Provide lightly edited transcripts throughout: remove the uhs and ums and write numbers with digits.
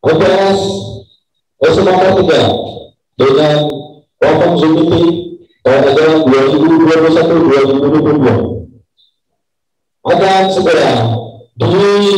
OPS SMA 3 dengan Program Zoom Meeting tahun ajaran 2021-2022 akan segera dimulai.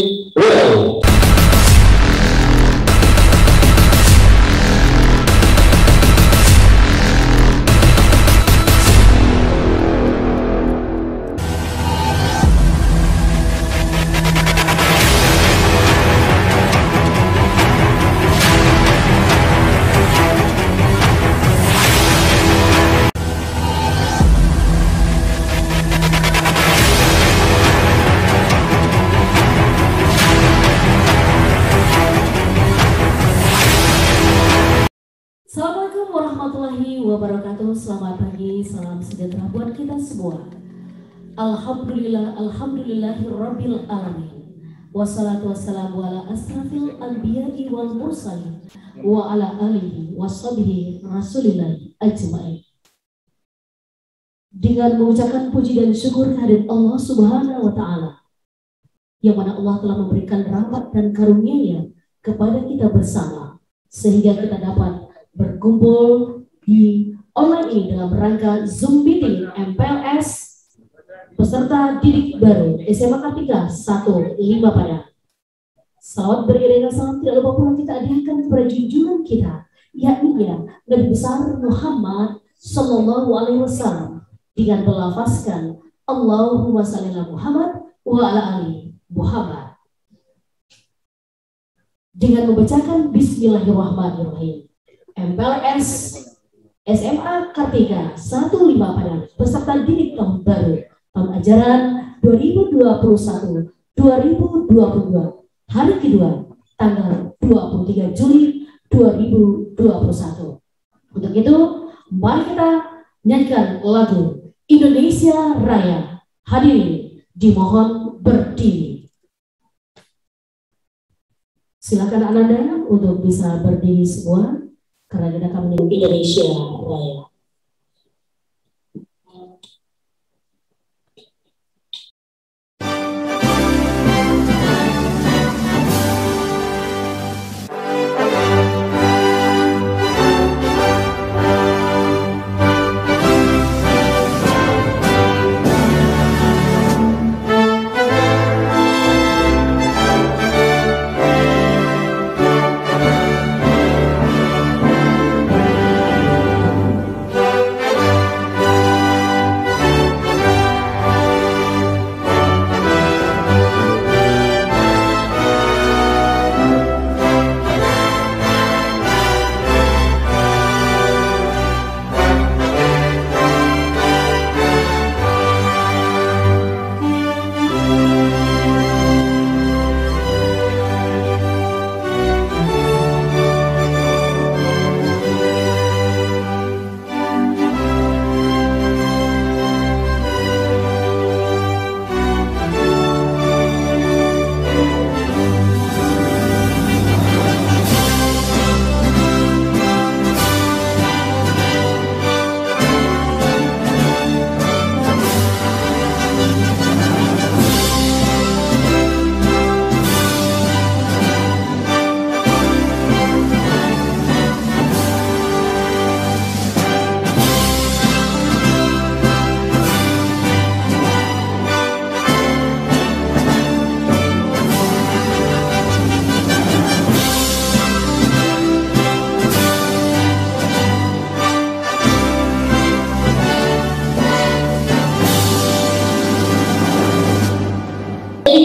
Assalamualaikum warahmatullahi wabarakatuh. Selamat pagi, salam sejahtera buat kita semua. Alhamdulillah, alhamdulillahirabbil alamin. Wassalatu wassalamu ala asrafil anbiya'i wal mursalin wa ala alihi washabihi rasulillah ajma'in. Dengan mengucapkan puji dan syukur kehadirat Allah Subhanahu wa taala, yang mana Allah telah memberikan rahmat dan karunia-Nya kepada kita bersama sehingga kita dapat berkumpul di online ini dalam rangka Zoom Meeting MPLS peserta didik baru SMA 3 1 5 Padang. Salawat beriringan salam tidak lupa pula kita hadiahkan kepada junjungan kita, yakni Nabi besar Muhammad Sallallahu Alaihi Wasallam dengan melafazkan Allahumma shalli ala Muhammad wa ala ali Muhammad, dengan membacakan Bismillahirrahmanirrahim. MPLS SMA Kartika 15 Padang peserta didik tahun baru tahun ajaran 2021-2022 hari kedua tanggal 23 Juli 2021. Untuk itu mari kita nyanyikan lagu Indonesia Raya. Hadirin dimohon berdiri. Silakan Ananda untuk bisa berdiri semua karena kita akan menyebut Indonesia Raya.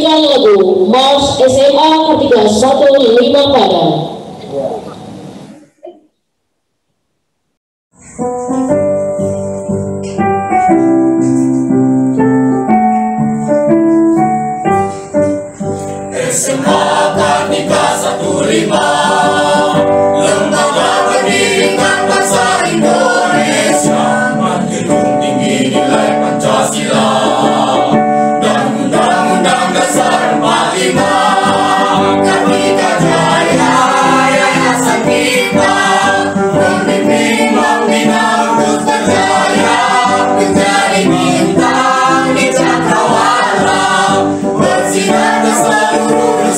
Lagu MOS SMA Kartika 15 Padang. SMA Kartika 15, lembaga pendidikan bangsa Indonesia, menjunjung tinggi nilai Pancasila dan Undang-Undang Dasar 45. Kartika Jaya, yayasan kita, membimbing membina untuk berjaya menjadi bintang di cakrawala, bersinar ke seluruh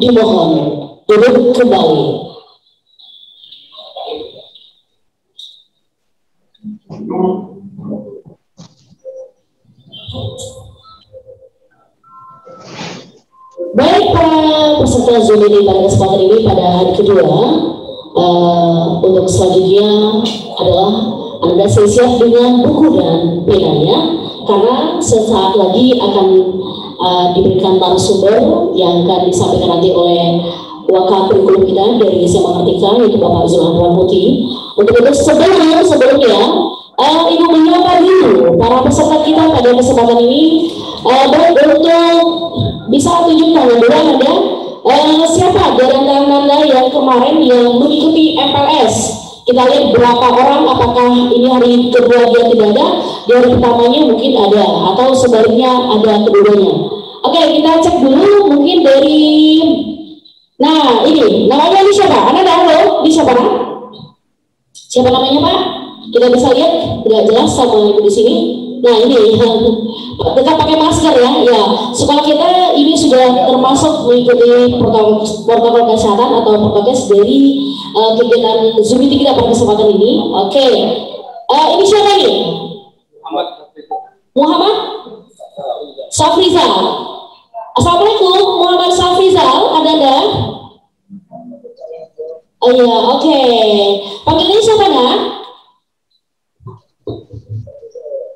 dimohon duduk kembali. Baik para peserta Zoom ini pada kesempatan ini pada hari kedua, untuk selanjutnya adalah Anda siap dengan buku dan penanya, karena sesaat lagi akan diberikan narasumber yang akan disampaikan nanti oleh wakil kurikulum kita dari SMA Kartika, yaitu Bapak Zulhan Putih. Untuk itu sebelumnya Ibu menyapa dulu para peserta kita pada kesempatan ini. Baik, untuk bisa tunjukkan dulu Anda siapa dari Anda yang kemarin yang mengikuti MPLS. Kita lihat berapa orang, apakah ini hari kedua dia tidak ada, di hari pertamanya mungkin ada, atau sebaliknya ada keduanya. Oke, kita cek dulu mungkin dari, nah ini, namanya ini siapa? Anda tahu? Ini siapa? Siapa namanya Pak? Kita bisa lihat, tidak jelas sama ibu di sini. Nah ini, tetap pakai masker ya. Ya, sekolah kita ini sudah termasuk mengikuti protokol kesehatan atau prokes dari kegiatan Zoom meeting kita pada kesempatan ini. Oke, ini siapa nih? Muhammad Safrizal. Assalamualaikum, Muhammad Safrizal, ada? Oh iya, oke. Panggilnya siapa nak?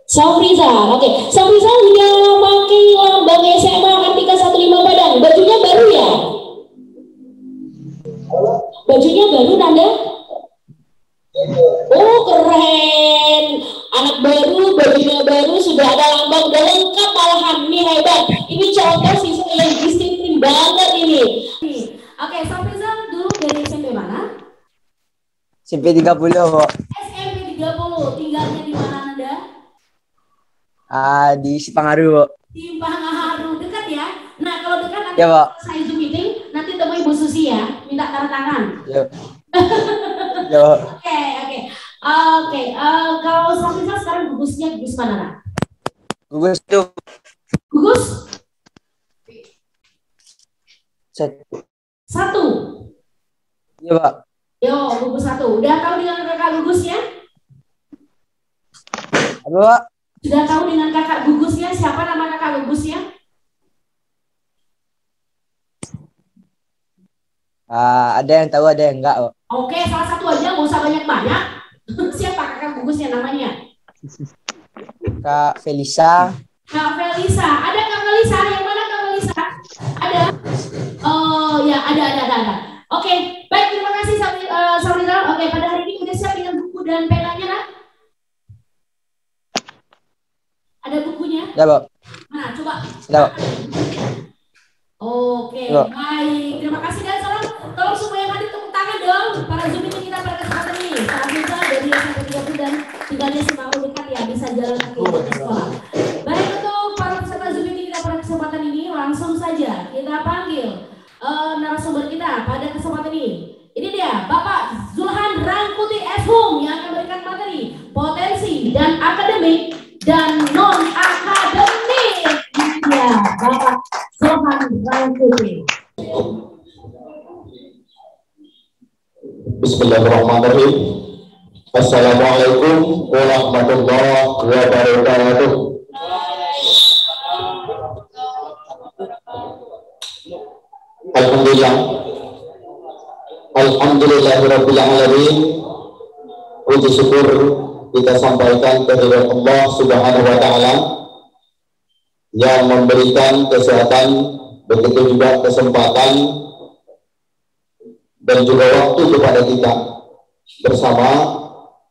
Safrizal, oke. Safrizal udah pakai lambang SMA Kartika 15 Padang. Bajunya baru ya? Bajunya baru Nanda? Oh keren. Anak baru, bajunya baru, sudah ada lambang, udah lengkap malahan. Ini hebat. Ini contoh siswa yang disiplin banget ini. Oke, Safrizal dulu dari SMP mana? SMP 30, Bu. SMP 30. Tinggalnya di mana Nanda? Di Sipangaru, Bu. Sipangaru, dekat ya? Nah, kalau dekat nanti Ya, Pak. saya Zoom meeting, nanti temui Bu Susi ya, minta tanda tangan. Ya. Ya, Bu. Oke, kalau Safrizal sekarang gugusnya gugus mana, Nak? Gugus itu Gugus? satu. 1. Ya, Pak. Yo, gugus 1. Udah tahu dengan kakak gugusnya? Apa, Pak? Sudah tahu dengan kakak gugusnya? Siapa nama kakak gugusnya? Ada yang tahu, ada yang enggak, Pak. Oke, salah satu aja, nggak usah banyak-banyak. Siapa kakak gugusnya namanya? Kak Felisa. Kak Felisa. Ada Kak Felisa? Yang mana Kak Felisa? Ada? Oh ya, ada. Oke, baik, terima kasih Safrizal. Oke, pada hari ini udah siap dengan buku dan penanya, Nak? Ada bukunya? Ya, Pak. Mana? Coba. Ada, Pak. Oke, Ya. baik. Terima kasih dan tolong semua yang hadir tepuk tangan dong. Para Zoom meeting kita pada kesempatan ini. Safrizal dari SMP 30 dan tinggalnya Sipangaru dekat ya, bisa jalan kaki ke sekolah. Baik, untuk para peserta Zoom meeting kita pada kesempatan ini, langsung saja kita panggil narasumber kita pada kesempatan ini. Ini dia, Bapak Zulhan Rangkuti S.Hum yang akan memberikan materi potensi dan akademik dan non akademik. Ya, Bapak Zulhan Rangkuti. Bismillahirrahmanirrahim. Assalamualaikum warahmatullahi wabarakatuh. Alhamdulillahirabbil alamin. Puji syukur kita sampaikan kehadirat Allah Subhanahu wa taala yang memberikan kesehatan, begitu juga kesempatan dan juga waktu kepada kita bersama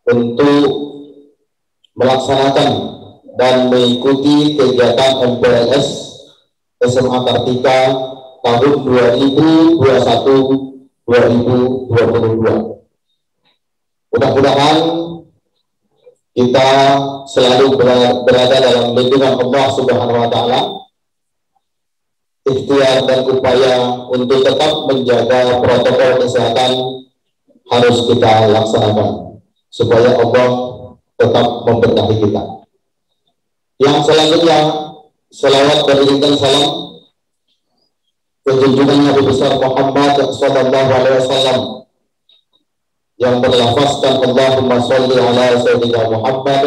untuk melaksanakan dan mengikuti kegiatan MPLS SMA Kartika tahun 2021-2022. Mudah-mudahan kita selalu berada dalam lindungan Allah Subhanahu wa taala. Ikhtiar dan upaya untuk tetap menjaga protokol kesehatan harus kita laksanakan supaya Allah tetap memberkati kita. Yang selanjutnya, selawat dan iringan salam Kejunjungan Nabi besar Muhammad sallallahu alaihi wasallam yang berlafazkan Allahumma sholli ala sayyidina Muhammad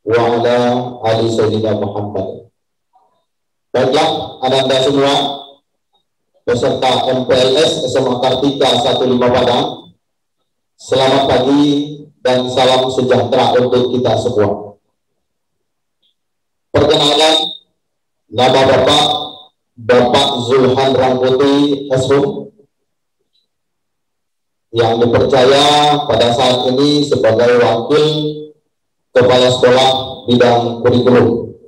wa ala ali sayyidina Muhammad. Baiklah, Ananda semua peserta MPLS SMA Kartika 15 Padang, selamat pagi dan salam sejahtera untuk kita semua. Perkenalan, nama Bapak Zulhan Rangkuti SHUM yang dipercaya pada saat ini sebagai wakil kepala sekolah bidang kurikulum.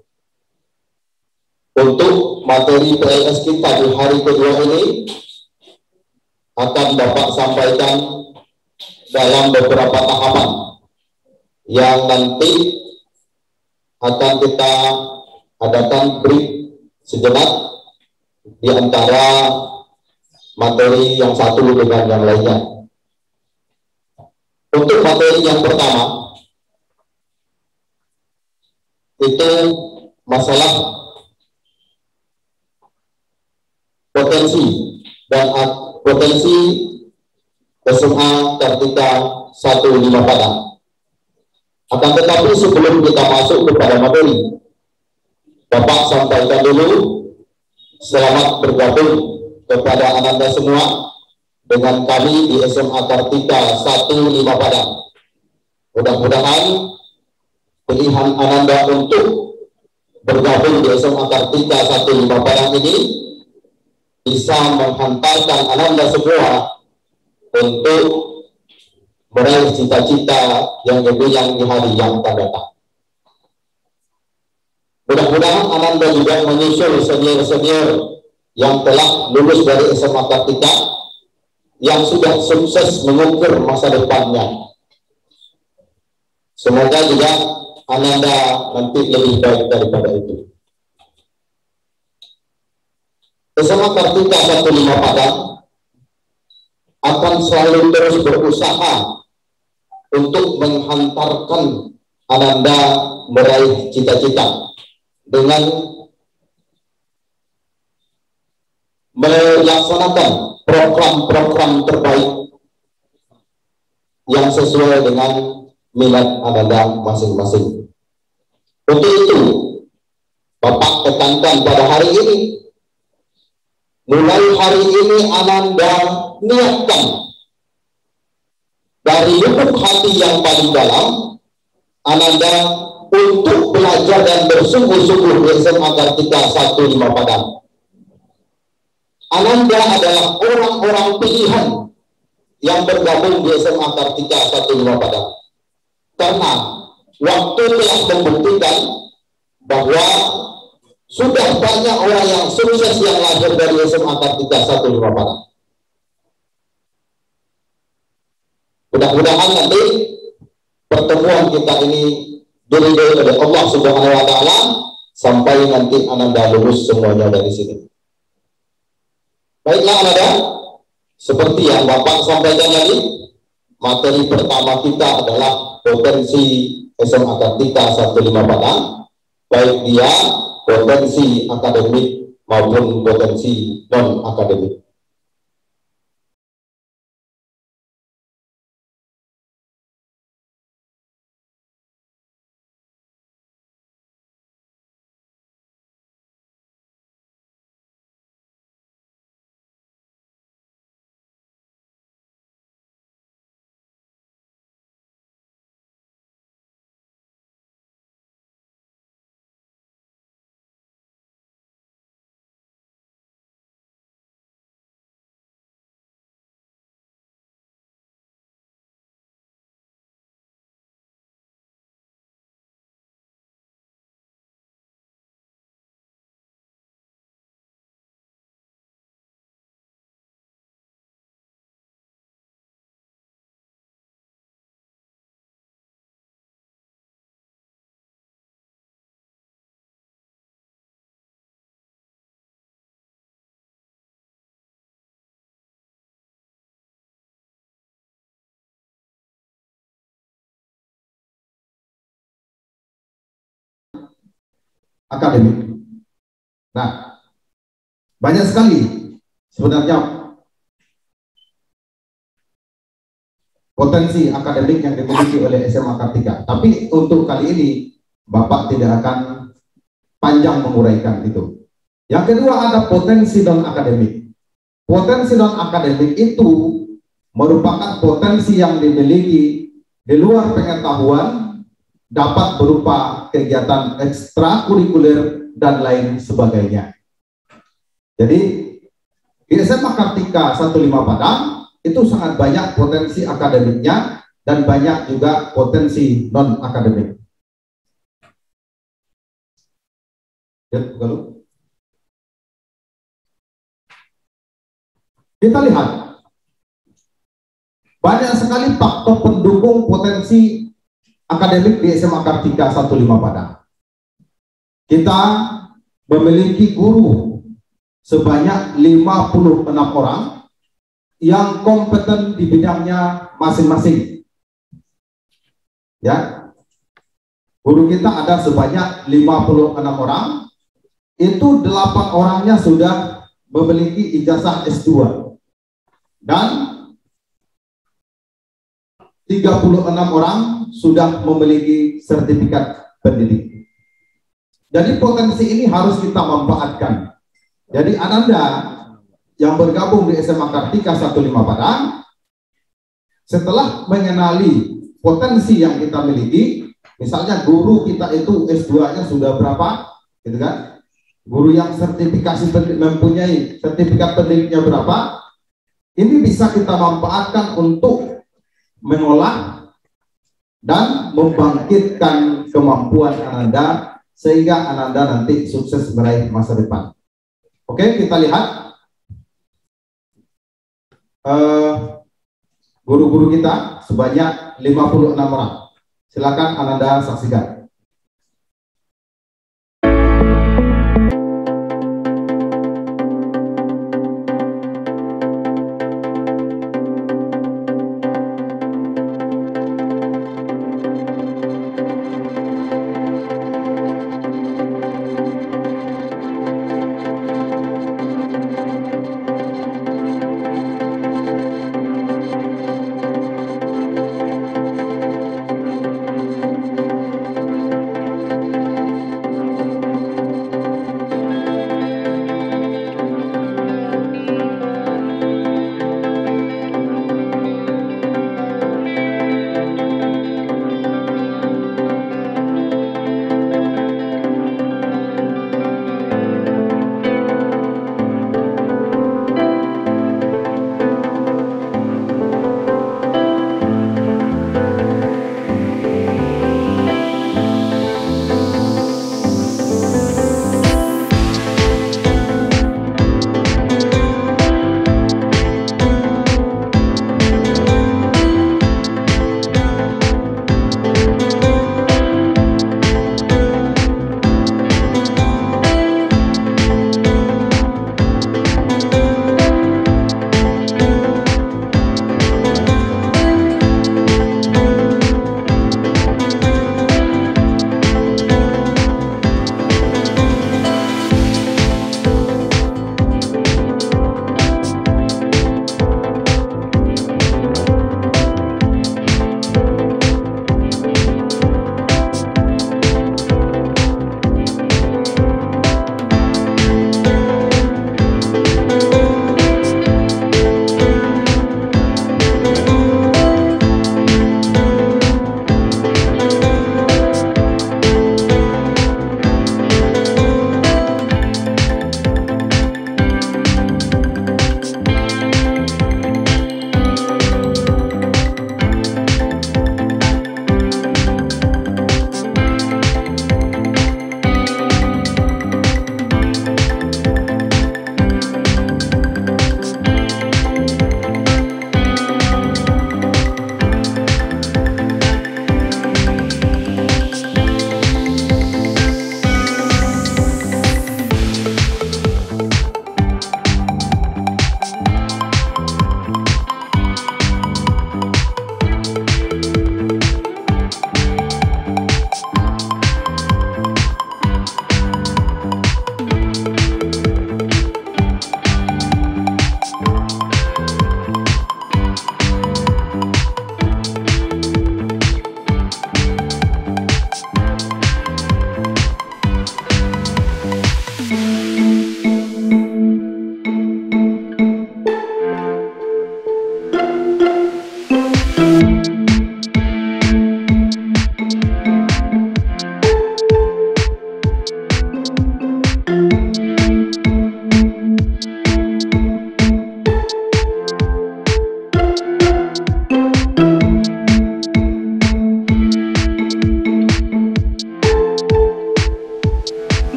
Untuk materi PLS kita di hari kedua ini akan Bapak sampaikan dalam beberapa tahapan yang nanti akan kita adakan break sejenak di antara materi yang satu dengan yang lainnya. Untuk materi yang pertama itu masalah potensi SMA Kartika 15 Padang. Akan tetapi sebelum kita masuk kepada materi, Bapak sampaikan dulu selamat bergabung kepada Ananda semua dengan kami di SMA Kartika 15 Padang. Mudah-mudahan pilihan Ananda untuk bergabung di SMA Kartika 15 Padang ini bisa menghantarkan Ananda semua untuk meraih cita-cita yang dibilang di hari yang akan datang. Mudah-mudahan Ananda juga menyusul senior-senior yang telah lulus dari SMA Kartika yang sudah sukses mengukir masa depannya. Semoga juga Ananda nanti lebih baik daripada itu. SMA Kartika 15 Padang akan selalu terus berusaha untuk menghantarkan Ananda meraih cita-cita dengan melaksanakan program-program terbaik yang sesuai dengan minat Ananda masing-masing. Untuk itu, Bapak tekankan pada hari ini, mulai hari ini Ananda niatkan dari lubuk hati yang paling dalam Ananda untuk belajar dan bersungguh-sungguh di SMA Kartika 15 Padang. Ananda adalah orang-orang pilihan yang bergabung di SMA Kartika 15 Padang. Karena waktu telah membuktikan bahwa sudah banyak orang yang sukses yang lahir dari SMA Kartika 15 Padang. Mudah-mudahan nanti pertemuan kita ini diridhoi oleh Allah Subhanahu wa taala sampai nanti Ananda lulus semuanya dari sini. Baiklah Ananda, seperti yang Bapak sampaikan tadi, materi pertama kita adalah potensi SMA Kartika 15 Padang, baik dia potensi akademik maupun potensi non-akademik. Akademik. Nah, banyak sekali sebenarnya potensi akademik yang dimiliki oleh SMA Kartika. Tapi untuk kali ini Bapak tidak akan panjang menguraikan itu. Yang kedua ada potensi non-akademik. Potensi non-akademik itu merupakan potensi yang dimiliki di luar pengetahuan, dapat berupa kegiatan ekstrakurikuler dan lain sebagainya. Jadi di SMA Kartika 15 Padang itu sangat banyak potensi akademiknya dan banyak juga potensi non-akademik. Kita lihat banyak sekali faktor pendukung potensi akademik di SMA Kartika 15 Padang. Kita memiliki guru sebanyak 56 orang yang kompeten di bidangnya masing-masing. Ya, guru kita ada sebanyak 56 orang, itu 8 orangnya sudah memiliki ijazah S2 dan 36 orang sudah memiliki sertifikat pendidik. Jadi potensi ini harus kita manfaatkan. Jadi Ananda yang bergabung di SMA Kartika 15 Padang, setelah mengenali potensi yang kita miliki, misalnya guru kita itu S2-nya sudah berapa, gitu kan? Guru yang sertifikasi mempunyai sertifikat pendidiknya berapa, ini bisa kita manfaatkan untuk mengolah dan membangkitkan kemampuan Ananda sehingga Ananda nanti sukses meraih masa depan. Oke, kita lihat guru-guru kita sebanyak 56 orang. Silakan Ananda saksikan.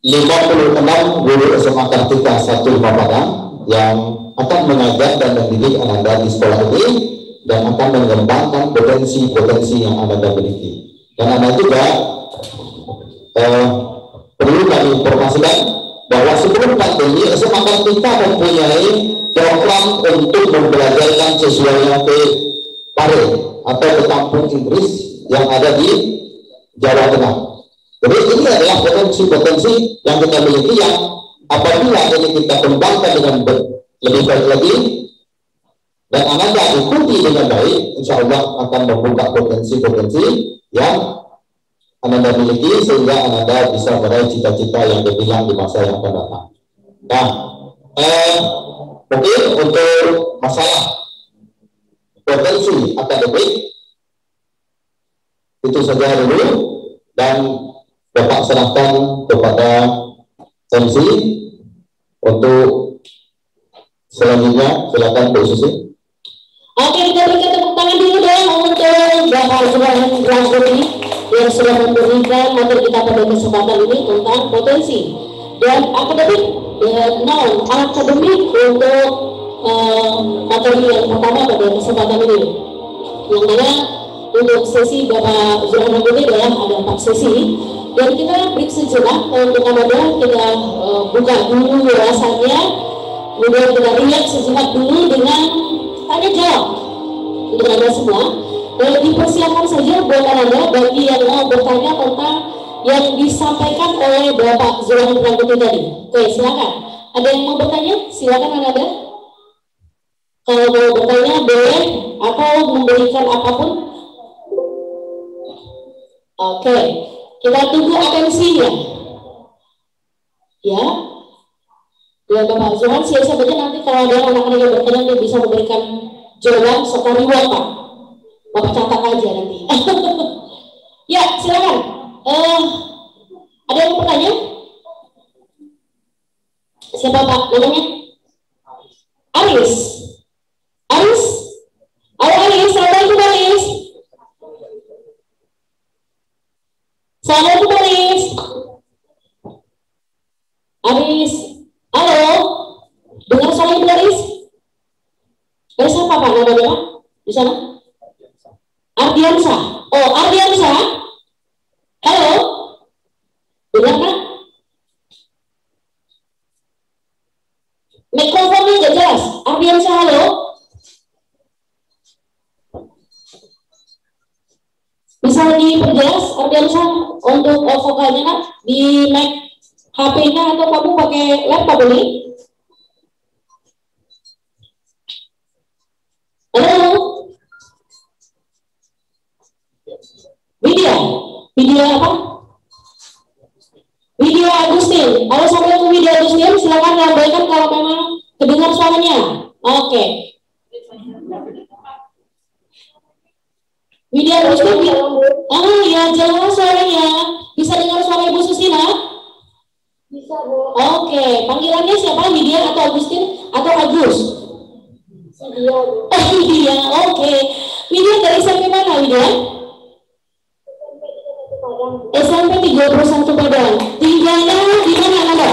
56 guru SMA Kartika 1 Padang yang akan mengajar dan mendidik Ananda di sekolah ini dan akan mengembangkan potensi-potensi yang Ananda miliki. Dan Anda juga perlu kami informasikan bahwa sebelum pandemi SMA Kartika mempunyai program untuk membelajarkan siswanya ke Pare atau ke kampung Inggris yang ada di Jawa Tengah. Jadi ini adalah potensi-potensi yang kita miliki yang apabila ini kita kembangkan dengan lebih baik lagi dan Ananda ikuti dengan baik, insya Allah akan membuka potensi-potensi yang Ananda miliki sehingga Ananda bisa meraih cita-cita yang gemilang di masa yang akan datang. Nah, mungkin untuk masalah potensi akademik itu saja dulu dan Bapak serahkan kepada MC untuk selanjutnya. Silakan Bu Susi. Oke, kita berikan tepuk tangan dulu dong untuk Bapak Zulhan Rasul ini yang sudah memberikan materi kita pada kesempatan ini tentang potensi dan akademik akademik untuk materi yang pertama pada kesempatan ini. Yang mana untuk sesi Bapak Zulhan Rasul ini adalah ada 4 sesi. Dan kita break sejenak untuk Anda, kita buka dulu wawasannya, kemudian kita lihat sejenak dulu dengan tanya jawab untuk Anda semua. Dan dipersiapkan saja buat Anda bagi yang mau bertanya tentang yang disampaikan oleh Bapak Zulhan Rasul tadi. Oke, silakan. Ada yang mau bertanya? Silakan Anda. Kalau mau bertanya boleh atau memberikan apapun. Oke. Kita tunggu atensinya, ya. Ya Bapak Zulhan, siap-siap aja nanti kalau ada anak-anak yang bertanya dia bisa memberikan jawaban serta reward Pak. Bapak catat aja nanti. Ya silakan. Ada yang bertanya? Siapa Pak namanya? Aris. Aris? Halo Aris, assalamualaikum Aris. Assalamualaikum Aris. Aris, halo. Dengar suara Ibu Aris? Aris apa Pak namanya Pak? Di sana? Ardiansa. Oh, Ardiansa. Halo. Dengar Pak? Mikrofonnya nggak jelas. Ardiansa, halo. Bisa diperjelas Ardiansa untuk vokalnya kan di mic HP-nya atau kamu pakai laptop ini? Halo? Widya apa? Widya Agustin. Halo, assalamualaikum Widya Agustin. Silakan lambaikan kalau memang kedengar suaranya. Oke. Widya Agustin, ya jelas suaranya. Bisa dengar suara Ibu Susina? Bisa Bu. Oke, panggilannya siapa? Widya atau Agustin atau Agus? Widya. Widya, oke. Widya dari SMP mana Widya? SMP 31 Padang. Tinggalnya di mana Anda?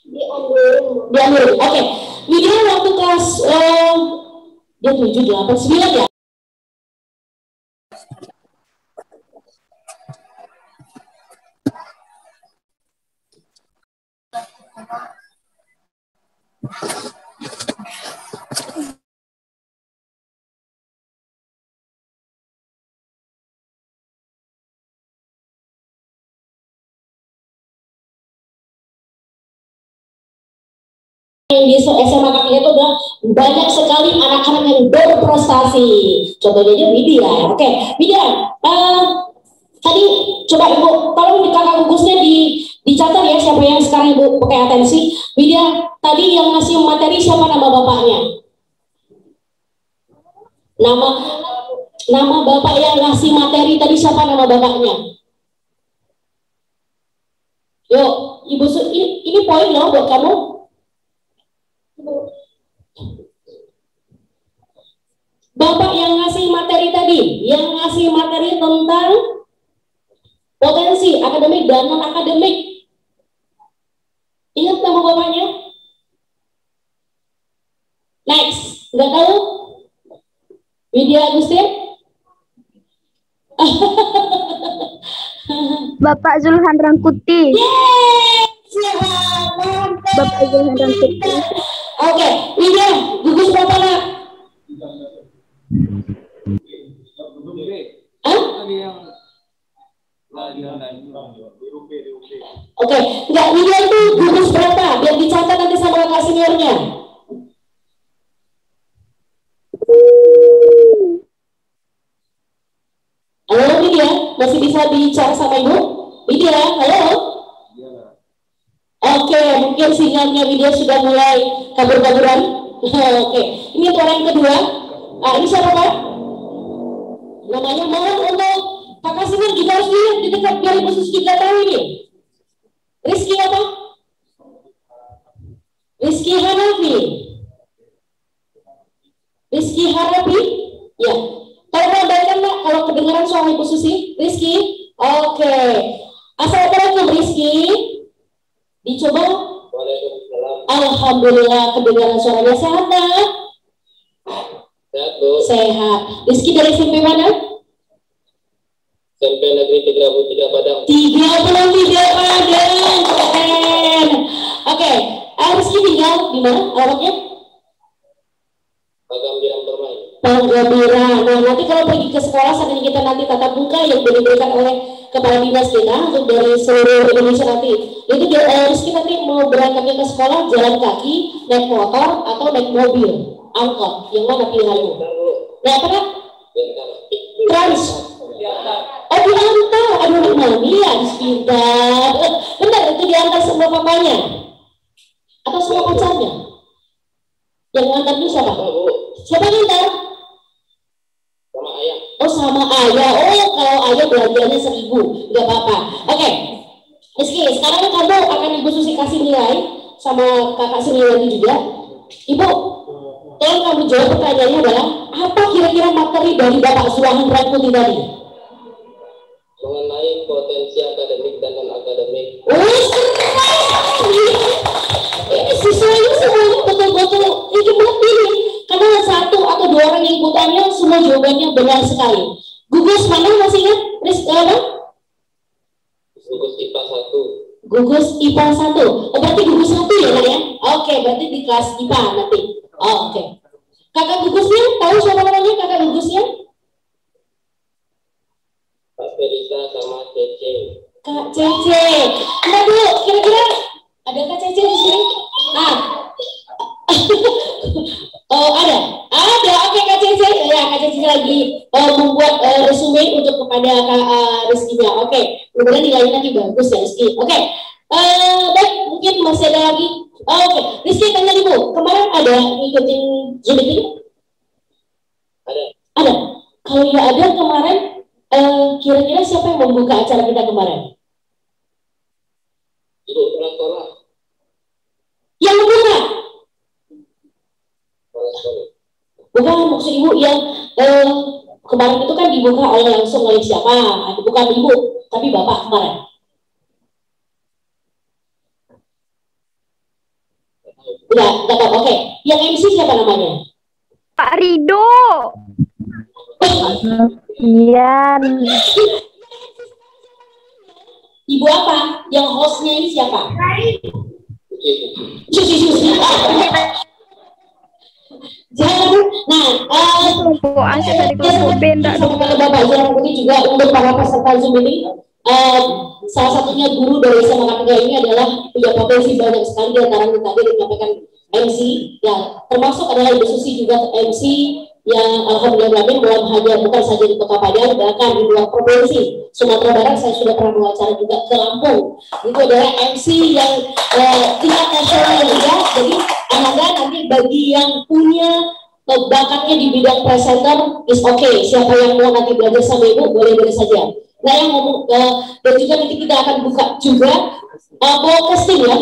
Di Ambon. Di Ambon, oke. Widya waktu kelas dia 7, 8, 9 ya? Di SMA Kartika itu udah banyak sekali anak-anak yang berprestasi. Contohnya aja Widya. Oke, Widya, tadi coba Ibu tolong di kakak gugusnya dicatat ya siapa yang sekarang Ibu pakai atensi. Widya, tadi yang ngasih materi siapa nama bapaknya? Nama bapak yang ngasih materi tadi siapa nama bapaknya? Yuk, Ibu ini poin loh buat kamu. Bapak yang ngasih materi tadi, yang ngasih materi tentang Potensi akademik dan non akademik. Ingat nama bapaknya? Next, nggak tahu? Widya Agustin? Bapak Zulhan Rangkuti. Yeay, siap, mantap. Bapak Zulhan Rangkuti. Oke, Widya, gugus berapa nak? Hah? Oke, enggak, Widya itu gugus berapa? Biar dicatat nanti sama kakak seniornya. Halo Widya, masih bisa bicara sama ibu? Widya, halo? Oke, mungkin sinyalnya Widya sudah mulai kabur-kaburan. Oke, ini untuk orang yang kedua. Ini siapa Pak? Namanya mohon untuk kakak senior juga harus lihat di dekat biar ibu Susi juga tahu ini. Rizky apa? Rizky Hanafi. Rizky Hanafi? Ya. Tolong bacakan Mbak kalau kedengaran suara ibu Susi. Rizky? Oke. Assalamualaikum Rizky. Dicoba. Alhamdulillah kedengaran suaranya sehat Nak? Sehat Bu. Sehat. Rizky dari SMP mana? SMP Negeri 33 Padang. 33 Padang. Keren. Oke. Rizky tinggal di mana alamatnya? Pagambiran Permai. Pagambiran. Nah nanti kalau pergi ke sekolah saat ini kita nanti tatap muka yang diberikan oleh kepala dinas kita untuk dari seluruh Indonesia nanti. Jadi Rizky nanti mau berangkatnya ke sekolah jalan kaki, naik motor atau naik mobil, angkot. Yang mana pilihanmu? Nah apa Kak? Trans. Oh diantar. Aduh mami ya pintar. Benar itu diantar semua papanya atau semua pacarnya? Yang ngantar itu siapa? Siapa yang ngantar? Sama ayah. Oh sama ayah. Oh kalau ayah belanjanya 1.000, nggak apa-apa. Oke, Rizky, sekarang kamu akan Ibu Susi kasih nilai sama kakak senior ini juga. Ibu, tolong kamu jawab pertanyaannya adalah apa kira-kira materi dari Bapak Zulhan Rangkuti tadi? Mengenai potensi akademik dan non akademik. Ini siswanya semuanya betul-betul itu pilih karena satu atau dua orang yang ikutannya semua jawabannya benar sekali. Gugus mana masih ingat? Apa? Gugus IPA 1. Gugus IPA 1. Oh, berarti gugus 1 ya Nak ya? Oke, berarti di kelas IPA nanti. Oke. Kakak gugusnya tahu siapa namanya kakak gugusnya? Kak Felisa sama Cece. Kak Cece. Enggak dulu, kira-kira ada Kak Cece di sini? Oh ada. Oke Kak Cece. Ya Kak Cece lagi membuat resume untuk kepada Kak Rizky-nya. Oke. Kemudian nilainya nanti bagus ya Rizky. Oke. Baik, mungkin masih ada lagi. Oke. Rizky tanya ibu, kemarin ada ngikutin Zoom meeting? Ada. Kalau ya ada kemarin, kira-kira siapa yang membuka acara kita kemarin? Ibu Prastora. Yang membuka? Bukan, maksud ibu yang kemarin itu kan dibuka oleh langsung oleh siapa? Bukan ibu, tapi bapak kemarin. Udah, oke. Yang MC siapa namanya? Pak Rido. Iya. Ibu apa? Yang hostnya ini siapa? Jangan. Nah, Bapak Zulhan Rangkuti juga untuk para peserta Zoom ini. Salah satunya guru dari SMA K3 ini adalah punya potensi banyak sekali di antaranya tadi disampaikan MC, ya termasuk adalah Ibu Susi juga MC yang alhamdulillah belum hanya bukan saja di Kota Padang, bahkan di luar provinsi Sumatera Barat saya sudah pernah wawancara juga ke Lampung. Itu adalah MC yang tingkat nasional juga. Jadi Anda nanti bagi yang punya bakatnya di bidang presenter is okay. Siapa yang mau nanti belajar sama ibu boleh saja. Nah yang ngomong dan juga nanti kita akan buka juga broadcasting ya.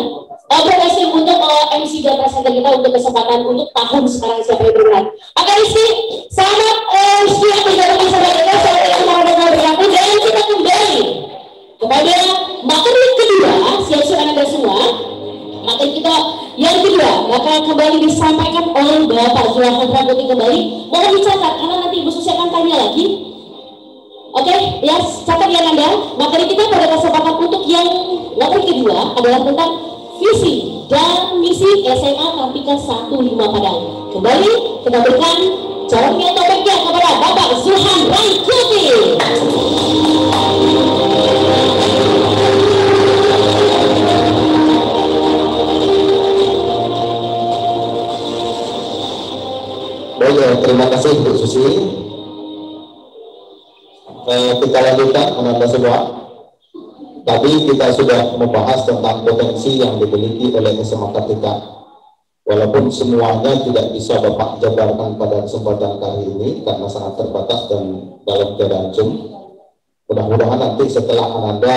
Broadcasting untuk MC dan presenter kita untuk kesempatan untuk tahun sekarang siapa yang bergerak. Akan isi selamat siang tidak bisa bergerak saya mau dengar berlaku dan kita kembali Kita yang kedua bakal kembali disampaikan oleh Bapak Zulhan Rankuti kembali. Mohon dicatat karena nanti Ibu Susi akan tanya lagi. Oke, ya catat ya Anda. Materi kita pada kesempatan untuk yang materi kedua adalah tentang visi dan misi SMA Kartika 15 Padang. Kembali kita berikan jalannya topiknya kepada Bapak Zulhan Rankuti. Baik, terima kasih Bu Susi. Kita lanjutkan Anda semua. Tadi kita sudah membahas tentang potensi yang dimiliki oleh SMA Kartika. Walaupun semuanya tidak bisa Bapak jabarkan pada kesempatan kali ini karena sangat terbatas dan dalam keadaan Zoom. Mudah-mudahan nanti setelah Anda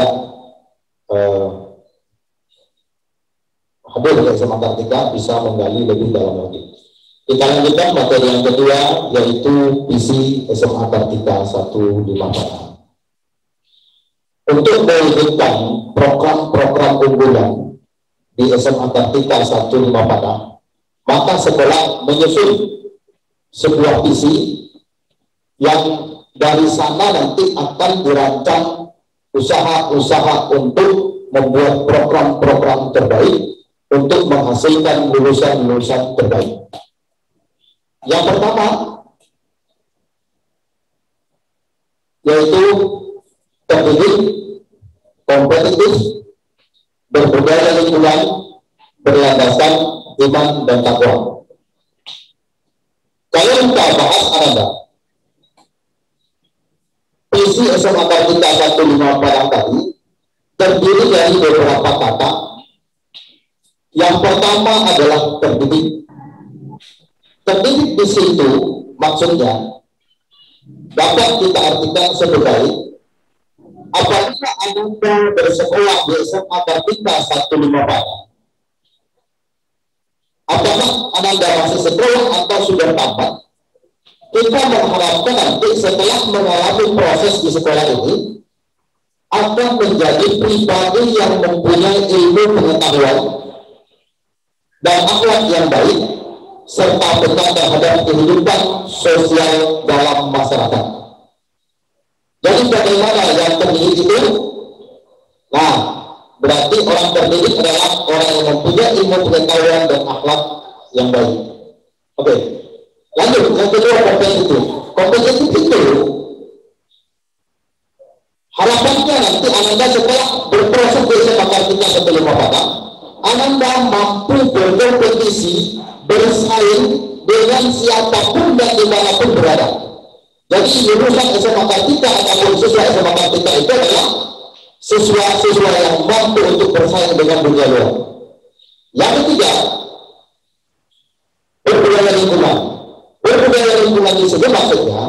hadir di SMA Kartika bisa menggali lebih dalam lagi. Kita lanjutkan materi yang kedua, yaitu visi SMA Kartika 15 Padang. Untuk mewujudkan program-program unggulan di SMA Kartika 15 Padang, maka sekolah menyusun sebuah visi yang dari sana nanti akan dirancang usaha-usaha untuk membuat program-program terbaik untuk menghasilkan lulusan-lulusan terbaik. Yang pertama yaitu terdidik, kompetitif, berbudaya lingkungan, berlandaskan iman dan takwa. Kalau kita bahas Anda, visi SMA Kartika 15 Padang tadi terdiri dari beberapa kata. Yang pertama adalah terdidik. Terdidik di situ maksudnya dapat kita artikan sebagai apabila Anda bersekolah di SMA Kartika 15 Padang, apakah Anda masih sekolah atau sudah tamat, kita mengharapkan nanti setelah mengalami proses di sekolah ini akan menjadi pribadi yang mempunyai ilmu pengetahuan dan akhlak yang baik serta peka terhadap kehidupan sosial dalam masyarakat. Jadi bagaimana yang terdidik itu? Nah, berarti orang terdidik adalah orang yang mempunyai ilmu pengetahuan dan akhlak yang baik. Oke, lanjut. Yang kedua, kompetitif. Kompetitif itu harapannya nanti Anda setelah berproses di SMA Kartika 15 Padang, Anda mampu berkompetisi, bersaing dengan siapapun dan dimanapun berada. Jadi lulusan SMA Kartika ataupun siswa SMA Kartika itu adalah siswa-siswa yang mampu untuk bersaing dengan dunia luar. Yang ketiga, berbudaya lingkungan. Berbudaya lingkungan di sini maksudnya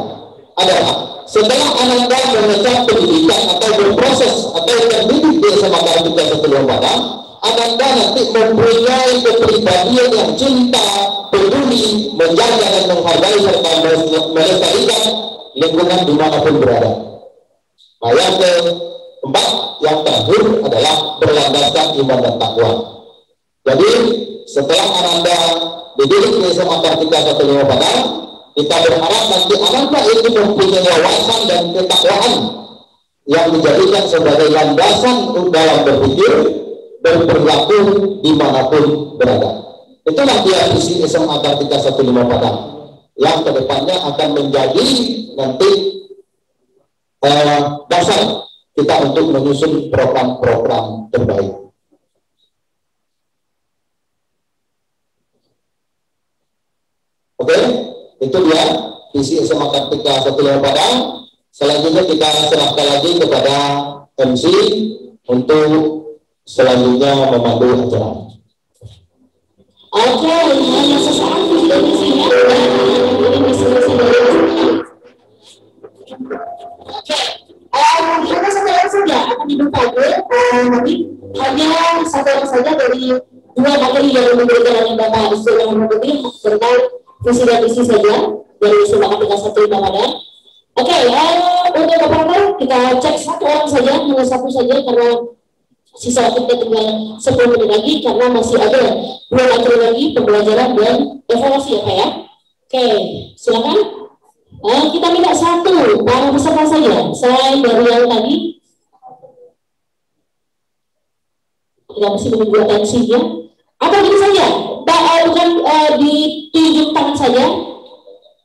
adalah setelah Anda mengejar pendidikan atau berproses atau terdidik di SMA Kartika 15 Padang, Anda nanti mempunyai kepribadian yang cinta, peduli, menjaga dan menghargai serta melestarikan lingkungan dimanapun berada. Nah, yang keempat, yang terakhir adalah berlandaskan iman dan takwa. Jadi setelah Anda dididik di SMA Kartika 15 Padang, kita berharap nanti Anda ini mempunyai wawasan dan ketakwaan yang dijadikan sebagai landasan dalam berpikir dan berlaku dimanapun berada. Itulah dia visi SMA Kartika 15 Padang yang kedepannya akan menjadi nanti dasar kita untuk menyusun program-program terbaik. Oke, itu dia visi SMA Kartika 15 Padang. Selanjutnya kita serahkan lagi kepada MC untuk selanjutnya memandu acara. Oke, hanya sesaat sudah isinya. Kita setelah saja akan dibagi nanti hanya satu orang saja dari dua materi yang memberikan oleh Bapak Zulhan Rankuti tentang visi dan misi saja dari SMA Kartika 15 Padang. Oke, untuk Bapak kita cek satu orang saja, hanya satu saja karena Sisa kita tinggal 10 menit lagi karena masih ada 2 materi lagi pembelajaran dan evaluasi ya Pak ya. Oke, silakan. Kita minta satu para peserta saja. Selain dari yang tadi, kita masih menunggu atensinya. Atau gini saja, bukan ditunjuk tangan saja.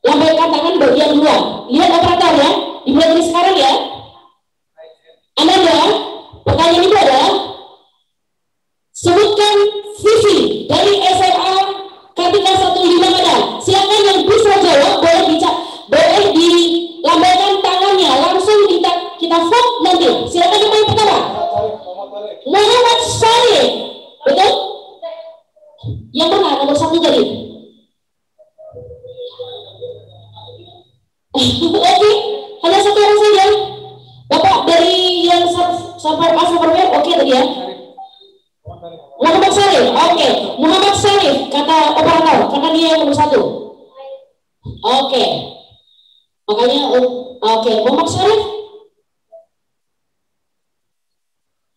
Lambaikan tangan bagian luar. Lihat operator ya, dimulai dari sekarang ya. Anda ada? Pertanyaan itu adalah sebutkan visi dari SMA Kartika 15 Padang. Silakan yang bisa jawab boleh dilambaikan tangannya langsung kita vote nanti. Silakan yang paling pertama. Muhammad Saleh, betul? Yang mana nomor 1 tadi? Oke, hanya 1 orang saja. Bapak dari yang Sabar oke tadi ya. Muhammad Saleh, oke. Muhammad Saleh kata operator, karena dia yang nomor 1. Oke. Makanya, oke. Muhammad Saleh.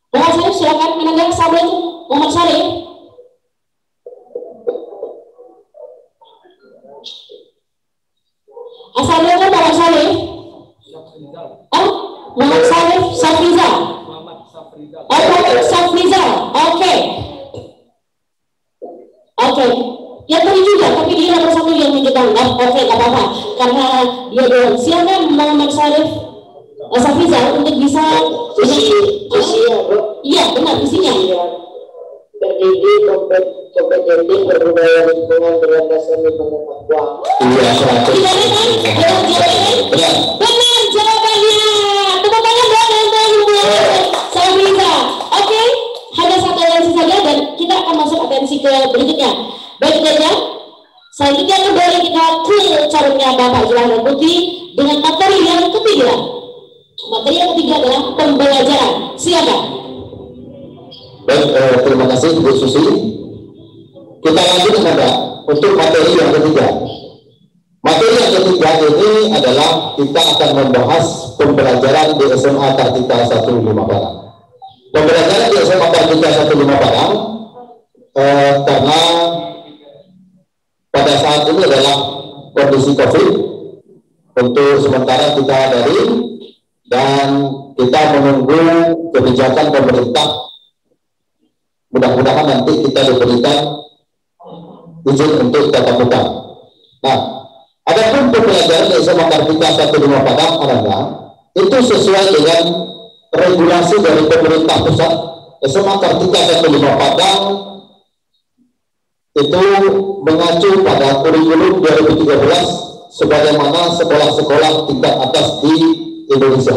Muhammad Saleh silakan menanyakan Assalamualaikum. Muhammad Saleh. Assalamualaikum Muhammad Saleh. Muhammad Saleh Safrizal. Muhammad Safrizal. Oke. Oke. Yang tadi juga, tapi dia nomor 1 yang menunjukkan. Oke, nggak apa-apa. Karena dia doang. Silakan Muhammad Saleh Safrizal untuk bisa. Iya, benar isinya. Berdiri kompetitif berbudaya lingkungan dengan dasar lingkungan fatwa. Iya, benar jawabannya. Tepuk tangan dong untuk Safrizal. Oke, hanya 1 atensi saja dan kita akan masuk atensi ke berikutnya. Baik saja. Selanjutnya kembali kita ke caranya Bapak Zulham Putih dengan materi yang ketiga. Materi yang ketiga adalah pembelajaran. Silakan. Baik, terima kasih Bu Susi. Kita lanjut kepada untuk materi yang ketiga. Materi yang ketiga ini adalah kita akan membahas pembelajaran di SMA Kartika 15 Padang. Pembelajaran di SMA Kartika 15 Padang karena pada saat ini adalah kondisi COVID. Untuk sementara kita daring dan kita menunggu kebijakan pemerintah. Mudah-mudahan nanti kita diberikan izin untuk tatap muka. Nah, adapun pembelajaran di SMA Kartika 15 Padang Aranda itu sesuai dengan regulasi dari pemerintah pusat. SMA Kartika 15 Padang itu mengacu pada kurikulum 2013 sebagaimana sekolah-sekolah tingkat atas di Indonesia.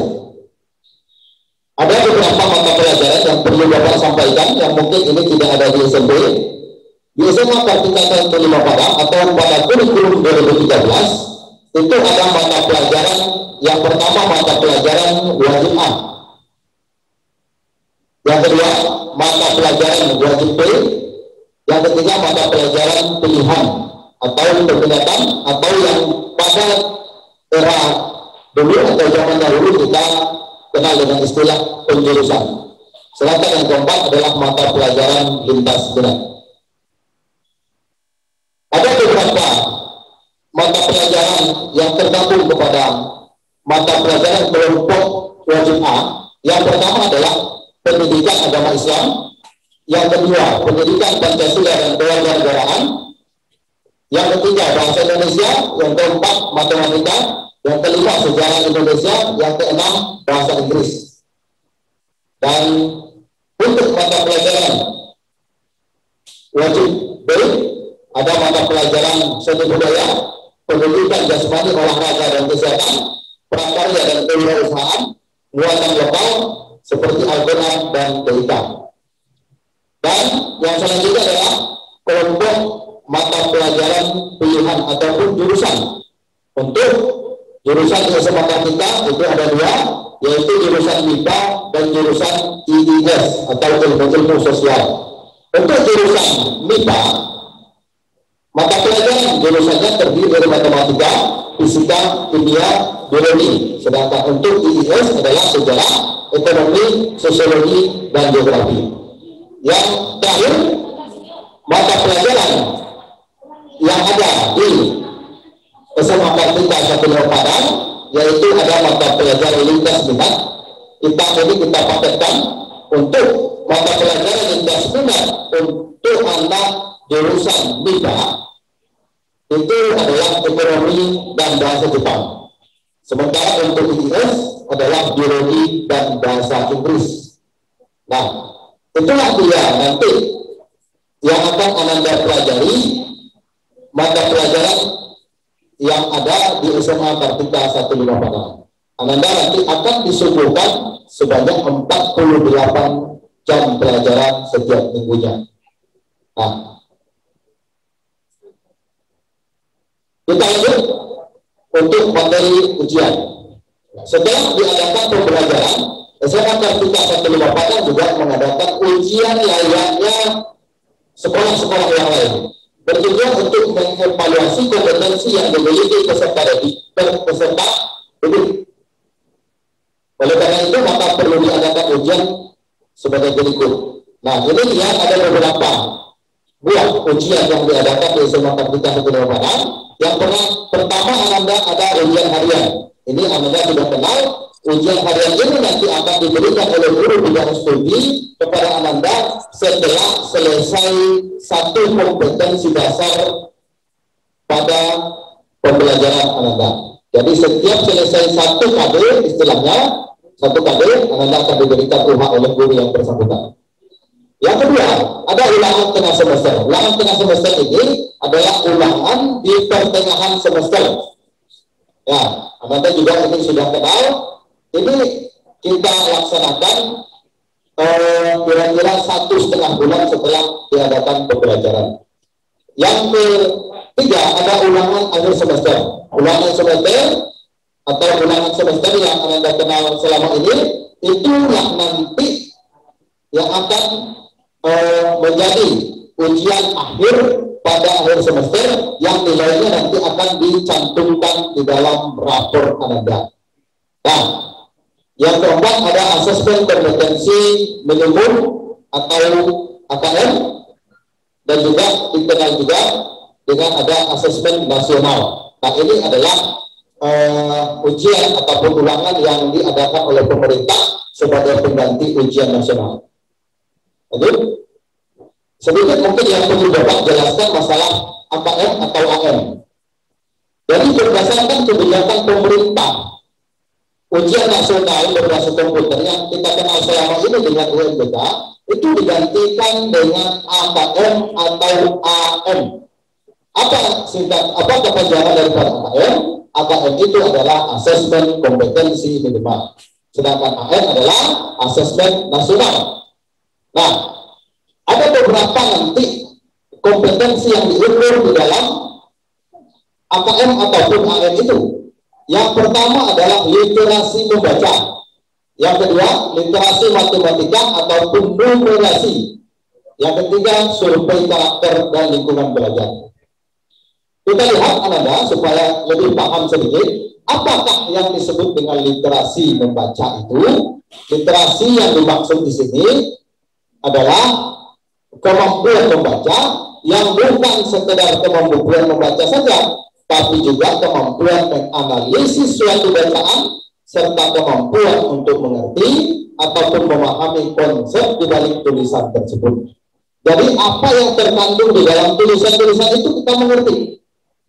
Ada beberapa mata pelajaran yang perlu Bapak sampaikan yang mungkin ini tidak ada di SMP. Di SMA Kartika 15 Padang atau pada kurikulum 2013 itu ada mata pelajaran yang pertama mata pelajaran wajib A. Yang kedua mata pelajaran wajib B. Yang ketiga mata pelajaran pilihan atau peminatan atau yang pada era dulu atau zaman dahulu kita kenal dengan istilah penjurusan. Sedangkan yang keempat adalah mata pelajaran lintas minat. Ada beberapa mata pelajaran yang tergabung kepada mata pelajaran kelompok wajib A. Yang pertama adalah pendidikan agama Islam. Yang kedua, pendidikan Pancasila dan kewarganegaraan. Yang ketiga, bahasa Indonesia. Yang keempat, matematika. Yang kelima, sejarah Indonesia. Yang keenam, bahasa Inggris. Dan untuk mata pelajaran wajib B, ada mata pelajaran seni budaya, pendidikan jasmani, olahraga dan kesehatan, prakarya dan kewirausahaan, muatan lokal seperti Al-Quran dan TIK. Dan yang selanjutnya adalah kelompok mata pelajaran pilihan ataupun jurusan. Untuk jurusan di SMA Kartika itu ada 2, yaitu jurusan MIPA dan jurusan IIS atau ilmu sosial. Untuk jurusan MIPA, mata pelajaran jurusannya terdiri dari matematika, fisika, kimia, biologi. Sedangkan untuk IIS adalah sejarah, ekonomi, sosiologi, dan geografi. Yang terakhir, mata pelajaran yang ada di SMA Kartika 1 Padang, yaitu ada mata pelajaran lintas minat. Kita paketkan untuk mata pelajaran lintas minat untuk anak jurusan MIPA itu adalah ekonomi dan bahasa Jepang. Sementara untuk IES adalah biologi dan bahasa Inggris. Nah, itulah dia nanti yang akan Ananda pelajari mata pelajaran yang ada di SMA Kartika 1 Padang. Ananda nanti akan disuguhkan sebanyak 48 jam pelajaran setiap minggunya. Nah, kita lanjut untuk materi ujian. Setelah diadakan pembelajaran, SMA Kartika 1 Padang juga mengadakan ujian layaknya sekolah-sekolah yang lain, bertujuan untuk mengevaluasi kompetensi yang dimiliki peserta didik. Oleh karena itu, maka perlu diadakan ujian sebagai berikut. Nah, ini dia ada beberapa buah ujian yang diadakan di SMA Kartika 1 Padang. Yang pertama Ananda ada ujian harian. Ini Ananda sudah kenal. Ujian harian ini nanti akan diberikan oleh guru bidang studi kepada Ananda setelah selesai satu kompetensi dasar pada pembelajaran Ananda. Jadi setiap selesai satu KD, istilahnya satu KD, Ananda akan diberikan UH oleh guru yang bersangkutan. Yang kedua, ada ulangan tengah semester. Ulangan tengah semester ini adalah ulangan di pertengahan semester. Ya, Ananda juga ini sudah kenal. Ini kita laksanakan kira-kira 1,5 bulan setelah diadakan pembelajaran. Yang ketiga, ada ulangan akhir semester. Ulangan semester atau ulangan semester yang Ananda kenal selama ini, itulah nanti yang akan menjadi ujian akhir pada akhir semester yang nilainya nanti akan dicantumkan di dalam rapor Ananda. Nah, yang keempat ada asesmen kompetensi minimum atau AKM, dan juga dikenal juga dengan ada asesmen nasional. Nah, ini adalah ujian ataupun ulangan yang diadakan oleh pemerintah sebagai pengganti ujian nasional. Jadi, sedikit mungkin yang perlu Bapak jelaskan masalah AKM atau AM. Jadi berdasarkan kebijakan pemerintah, ujian nasional berbasis komputer yang kita kenal selama ini dengan UNBK itu digantikan dengan AKM atau AM. Apa kepanjangan daripada AKM? AKM itu adalah asesmen kompetensi minimal, sedangkan AM adalah asesmen nasional. Nah, ada beberapa nanti kompetensi yang diukur di dalam AKM ataupun AM itu. Yang pertama adalah literasi membaca. Yang kedua, literasi matematika ataupun numerasi. Yang ketiga, survei karakter dan lingkungan belajar. Kita lihat Ananda supaya lebih paham sedikit, apakah yang disebut dengan literasi membaca itu? Literasi yang dimaksud di sini adalah kemampuan membaca yang bukan sekedar kemampuan membaca saja, tapi juga kemampuan menganalisis suatu bacaan serta kemampuan untuk mengerti ataupun memahami konsep di balik tulisan tersebut. Jadi apa yang terkandung di dalam tulisan-tulisan itu kita mengerti.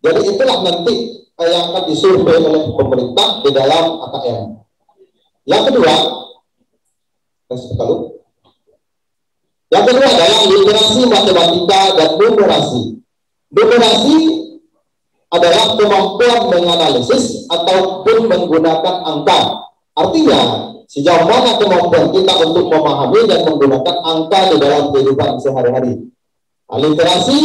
Jadi itulah nanti yang akan disurvei oleh pemerintah di dalam AKM. Yang kedua, adalah literasi matematika dan numerasi. Numerasi adalah kemampuan menganalisis ataupun menggunakan angka. Artinya, sejauh mana kemampuan kita untuk memahami dan menggunakan angka di dalam kehidupan sehari-hari. Nah, literasi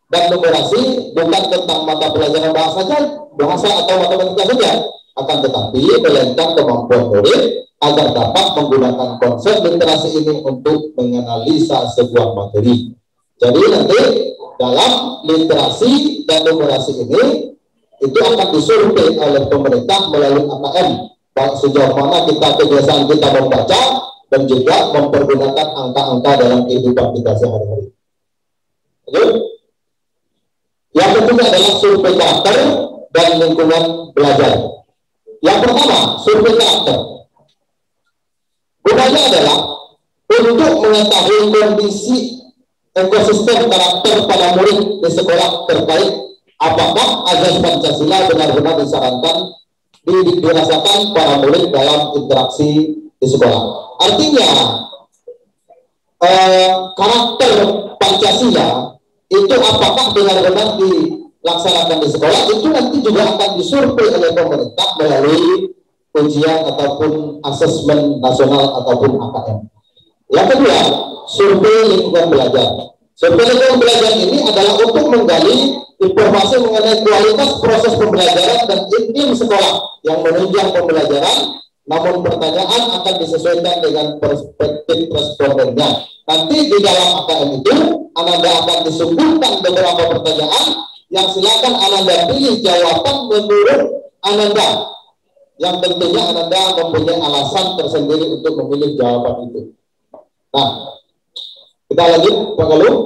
dan numerasi bukan tentang mata pelajaran bahasa atau matematika saja, akan tetapi melainkan kemampuan murid agar dapat menggunakan konsep literasi ini untuk menganalisa sebuah materi. Jadi nanti dalam literasi dan numerasi ini itu akan disurvei oleh pemerintah melalui AKM. sejauh mana kita kebiasaan kita membaca dan juga mempergunakan angka-angka dalam kehidupan kita sehari-hari. Oke? Yang ketiga adalah survei karakter dan lingkungan belajar. Yang pertama, survei karakter. Gunanya adalah untuk mengetahui kondisi ekosistem karakter pada murid di sekolah terkait apakah azas Pancasila benar-benar disarankan dirasakan para murid dalam interaksi di sekolah. Artinya karakter Pancasila itu apakah benar-benar dilaksanakan di sekolah, itu nanti juga akan disurvei oleh pemerintah melalui ujian ataupun asesmen nasional ataupun AKM. Yang kedua, survei lingkungan belajar. Survei lingkungan belajar ini adalah untuk menggali informasi mengenai kualitas proses pembelajaran dan iklim sekolah yang menunjang pembelajaran, namun pertanyaan akan disesuaikan dengan perspektif respondennya. Nanti di dalam AKM itu, Ananda akan disuguhkan beberapa pertanyaan yang silakan Ananda pilih jawaban menurut Ananda, yang tentunya Ananda mempunyai alasan tersendiri untuk memilih jawaban itu. Nah, kita lanjut, Pak Galuh.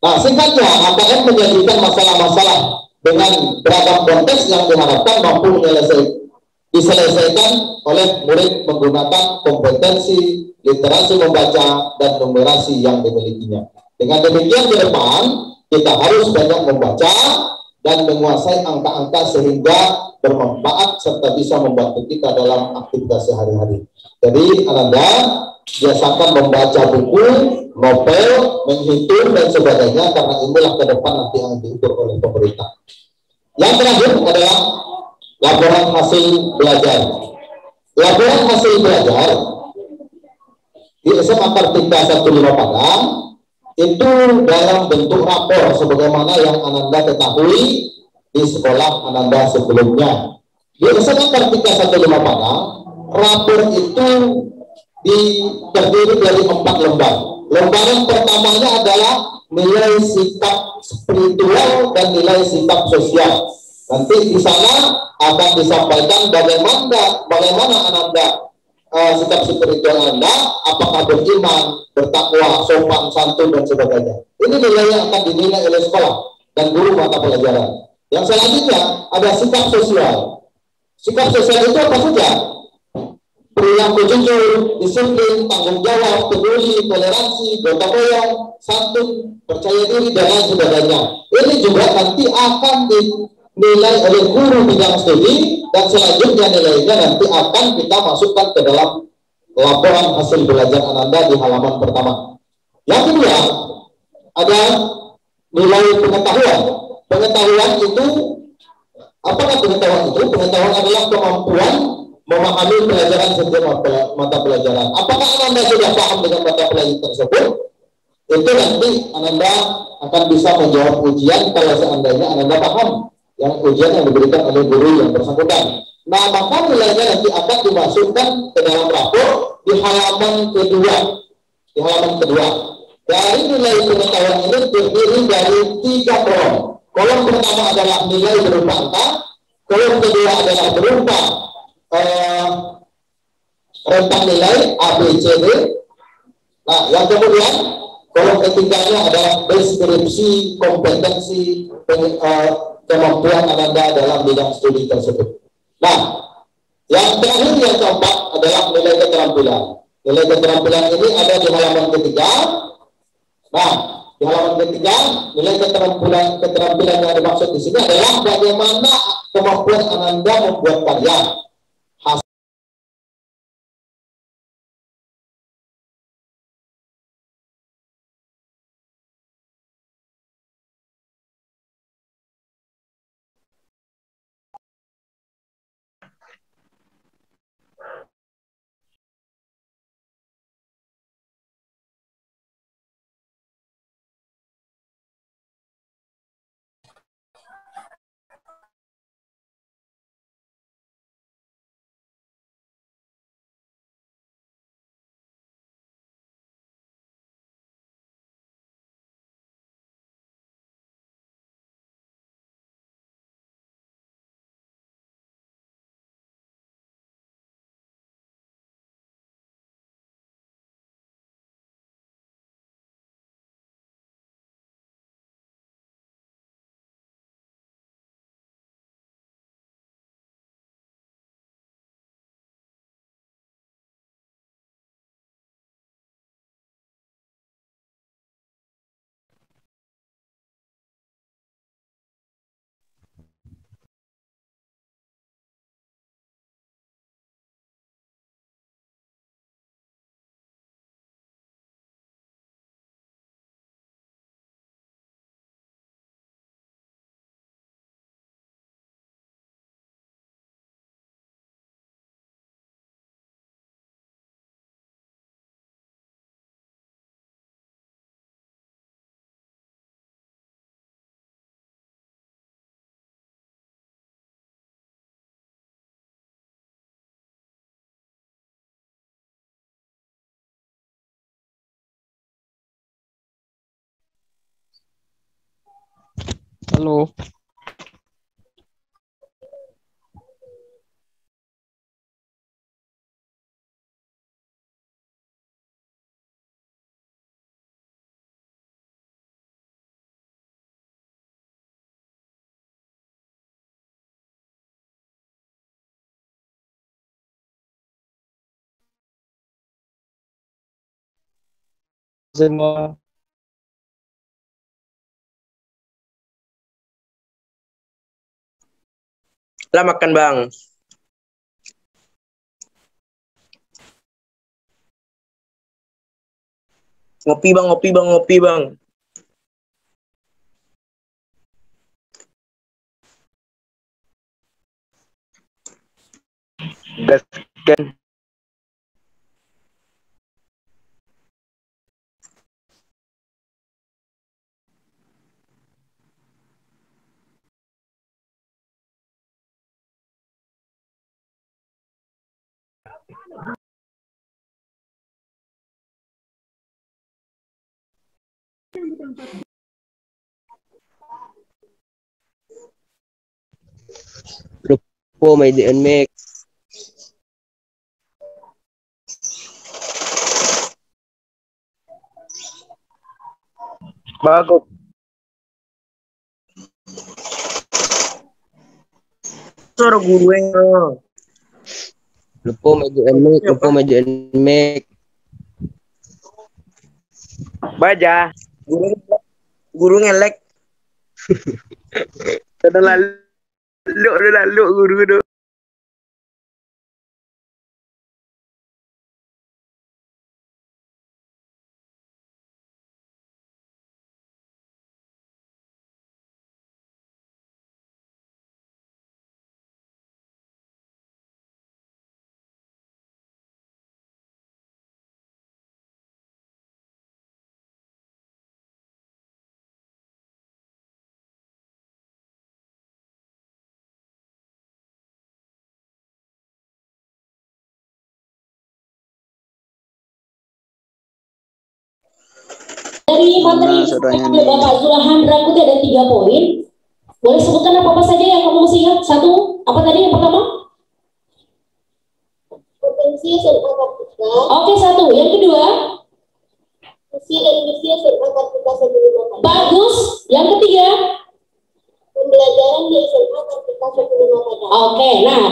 Nah, singkatnya, AKM menyajikan masalah-masalah dengan beragam konteks yang diharapkan mampu diselesaikan oleh murid menggunakan kompetensi literasi membaca dan numerasi yang dimilikinya. Dengan demikian ke depan, kita harus banyak membaca dan menguasai angka-angka sehingga bermanfaat serta bisa membantu kita dalam aktivitas sehari-hari. Jadi, Ananda biasakan membaca buku, novel, menghitung dan sebagainya, karena inilah ke depan nanti yang diukur oleh pemerintah. Yang terakhir adalah laporan hasil belajar. Laporan hasil belajar di SMA Kartika 15 Padang itu dalam bentuk rapor sebagaimana yang Ananda ketahui di sekolah Ananda sebelumnya. Di SMA Kartika 15 Padang, rapor itu terdiri dari 4 lembar. Lembaran pertamanya adalah nilai sikap spiritual dan nilai sikap sosial. Nanti di sana akan disampaikan bagaimana Ananda sikap spiritual Anda, apakah beriman, bertakwa, sopan, santun dan sebagainya. Ini nilai yang akan dinilai oleh sekolah dan guru mata pelajaran. Yang selanjutnya ada sikap sosial. Sikap sosial itu apa saja? Perilaku jujur, disiplin, tanggung jawab, peduli, toleransi, gotong royong, santun, percaya diri, dan lain sebagainya. Ini juga nanti akan dinilai oleh guru bidang studi, dan selanjutnya nilainya nanti akan kita masukkan ke dalam laporan hasil belajar Ananda di halaman pertama. Yang kedua, ada nilai pengetahuan. Pengetahuan itu, apakah pengetahuan itu? Pengetahuan adalah kemampuan memahami pelajaran setiap mata pelajaran. Apakah Ananda sudah paham dengan mata pelajaran tersebut? Itu nanti Ananda akan bisa menjawab ujian kalau seandainya Ananda paham yang ujian yang diberikan oleh guru yang bersangkutan. Nah, maka nilainya nanti akan dimasukkan ke dalam rapor di halaman kedua. Di halaman kedua. Dari nilai pengetahuan ini terdiri dari 3 kolom. Kolom pertama adalah nilai berupa angka. Kolom kedua adalah berupa rentang nilai A, B, C, D. Nah, yang kemudian kolom ketiganya adalah deskripsi kompetensi kemampuan Ananda dalam bidang studi tersebut. Nah, yang terakhir yang keempat adalah nilai keterampilan. Nilai keterampilan ini ada di halaman ketiga. Nah, di halaman ketiga, nilai keterampilan yang dimaksud di sini adalah bagaimana kemampuan Ananda membuat karya. Halo. Semua. Lah makan bang. Ngopi bang, ngopi bang, ngopi bang. Gaskan. Lupo may dian make. Bago. Suara guru yang lupo may dian make, lupo may dian make. Baja, guru ngelek. Udah lalu guru itu. Dari materi oleh Bapak Zulhan Rangkuti ada 3 poin. Boleh sebutkan apa saja yang kamu mesti ingat? 1, apa tadi yang pertama? Potensi serta praktika. Oke, 1. Yang kedua? Fungsi dan misi serta praktika sebelum materi. Bagus. Yang ketiga? Pembelajaran di SMA praktika sebelum materi. Oke, nah.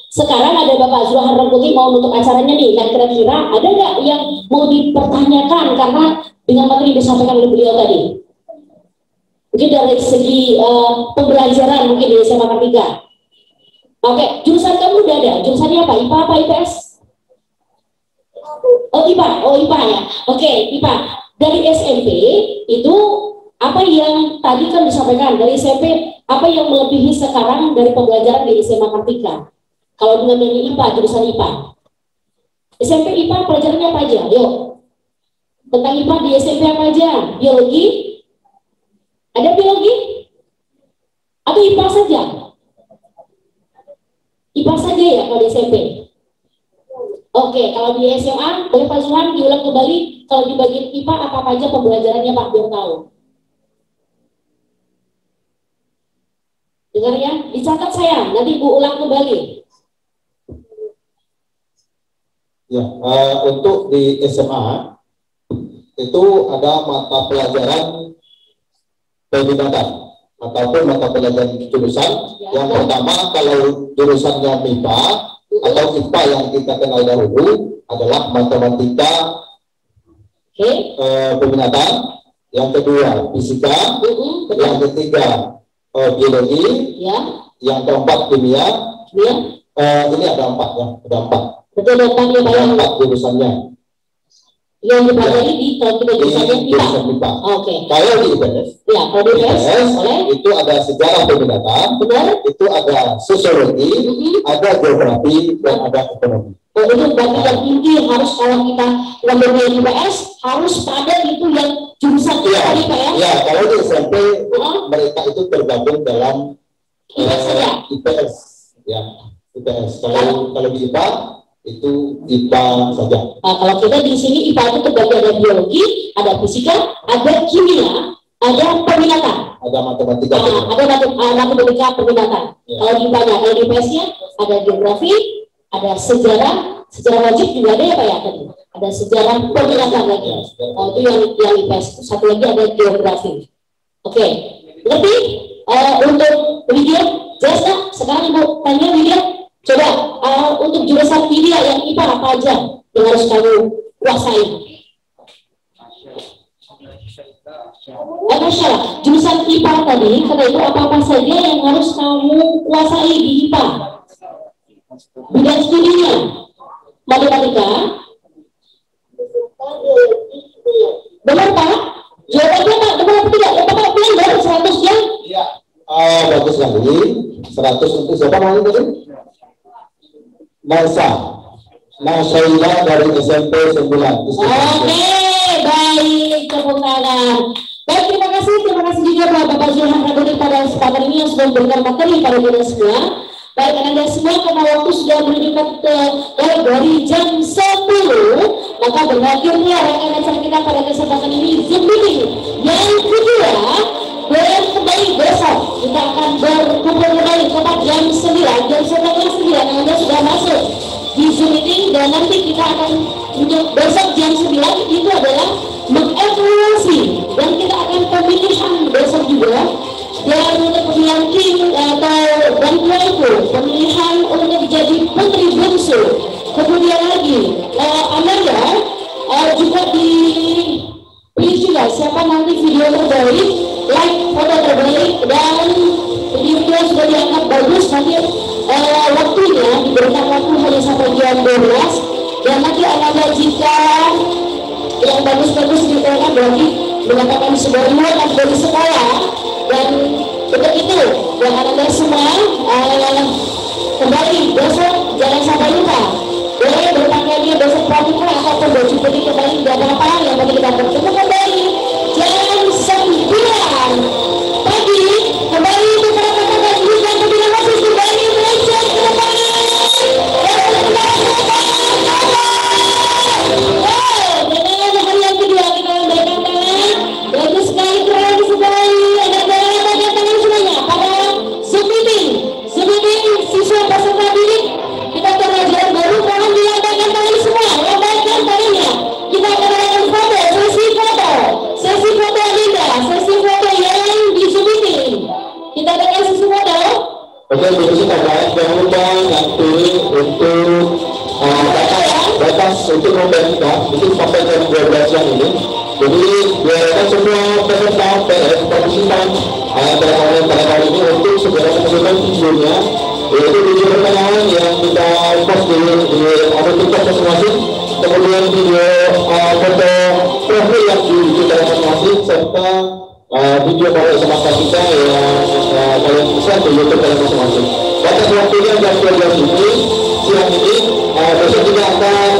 Sekarang ada Bapak Zulhan Rangkuti mau menutup acaranya nih. Dan kira-kira ada nggak yang mau dipertanyakan karena dengan materi yang disampaikan oleh beliau tadi? Mungkin dari segi pembelajaran mungkin di SMA Kartika. Oke, jurusan kamu udah ada? Jurusannya apa? IPA apa IPS? Oh IPA, IPA ya. Oke, IPA. Dari SMP itu apa yang tadi kan disampaikan dari SMP, apa yang melebihi sekarang dari pembelajaran di SMA Kartika? Kalau dengan yang IPA, jurusan IPA. SMP IPA pelajarannya apa aja? Yuk. Tentang IPA di SMP apa aja? Biologi? Ada biologi? Atau IPA saja? IPA saja ya kalau di SMP? Oke, kalau di SMA, boleh Pak Zulhan diulang kembali, kalau di bagian IPA apa aja pembelajarannya Pak, biar tahu. Dengar ya, dicatat saya, nanti Bu ulang kembali. Ya, untuk di SMA, itu ada mata pelajaran peminatan ataupun mata pelajaran jurusan. Ya, yang pertama kalau jurusannya MIPA atau IPA yang kita kenal dahulu adalah matematika, peminatan. Yang kedua fisika, yang ketiga biologi, yang keempat kimia. Ini ada 4 ya, ada 4. Betul, ada 4 jurusannya. Yang dipelajari di kalau kita jurusannya IPA. Oke. Kalau di IPS, ya kalau di IPS itu ada sejarah peminatan, itu ada sosiologi, ada geografi, dan ada ekonomi. Oh, itu berarti yang inti harus kalau kita ngambil di IPS harus pada itu yang jurusan ya, IPS. Ya, kalau di SMP mereka itu tergabung dalam IPS. Ya, IPS. Kalau di IPA itu IPA saja. Nah, kalau kita di sini IPA itu terbagi ada biologi, ada fisika, ada kimia, ada peminatan. Ada matematika. Ada matematika peminatan. Ya. Kalau ditanya, kalau di IPS-nya ada geografi, ada sejarah wajib juga ada ya Pak ya tadi. Ada sejarah peminatan lagi. Oh, itu yang IPS. Satu lagi ada geografi. Oke, ngerti? Untuk video, jelas nggak? Sekarang Ibu tanya video. Coba untuk jurusan media yang IPA apa aja yang harus kamu kuasai? Masalah jurusan IPA tadi, karena itu apa-apa saja yang harus kamu kuasai di IPA? Bidang studinya, matematika. Benar Pak? Jawabannya Pak, benar atau tidak? Ya Pak, bilang baru 100 ya? Iya. Bagus sekali. 100 untuk siapa namanya tadi? Nasaila dari SMP 9. Oke, baik, tepuk tangan. Baik, terima kasih juga Bapak Zulhan Ramadhan pada kesempatan ini yang sudah memberikan materi pada kita semua. Baik, Anda semua karena waktu sudah menunjukkan dari jam 10, maka berakhirnya rangkaian acara kita pada kesempatan ini Zoom meeting yang kedua. Dan kembali besok kita akan berkumpul kembali tepat jam 9, jam 9 Anda sudah masuk di Zoom meeting, dan nanti kita akan besok jam 9 itu adalah mengevaluasi, dan kita akan pemilihan besok juga, dan untuk pemilihan king atau bantuanku, pemilihan untuk jadi putri bungsu. Kemudian lagi Amanda juga dipilih juga siapa nanti video terbaik, like foto terbaik, dan video sudah dianggap bagus. Nanti waktunya diberikan waktu hanya sampai jam 12, dan nanti Amanda jika yang bagus-bagus diberikan berarti mengatakan sebuah reward dari sekolah. Dan untuk itu yang Anda semua kembali besok jangan sampai lupa boleh berpakaiannya besok pramuka ataupun baju putih kembali, tidak apa-apa. Yang penting kita bertemu kembali jam 9 pagi kembali untuk para kakak ibu dan terima kasih kembali belajar ke depan. Dengan hari yang kedua kita memberikan tangan, bagus sekali, keren sekali. Ada tangan semuanya pada Zoom meeting siswa peserta didik kita pembelajaran baru. Mohon dilambaikan tangan semua, lambaikan tangannya. Kita akan melakukan foto, sesi foto Linda, sesi foto yang di Zoom meeting. Kita akan sesi foto. Oke, begitu terkait jangan lupa nanti untuk batas untuk membaca itu sampai jam 12 siang ini. Jadi biarkan semua peserta PF partisipan pada kali ini untuk segera menunjukkan videonya, yaitu video pertanyaan yang kita post di akun TikTok masing-masing, kemudian video foto profil yang kita masing-masing, serta video pada semasa kita yang kalian bisa di YouTube kalian masing-masing. Batas waktunya jam 12 ini siang ini. Besok kita akan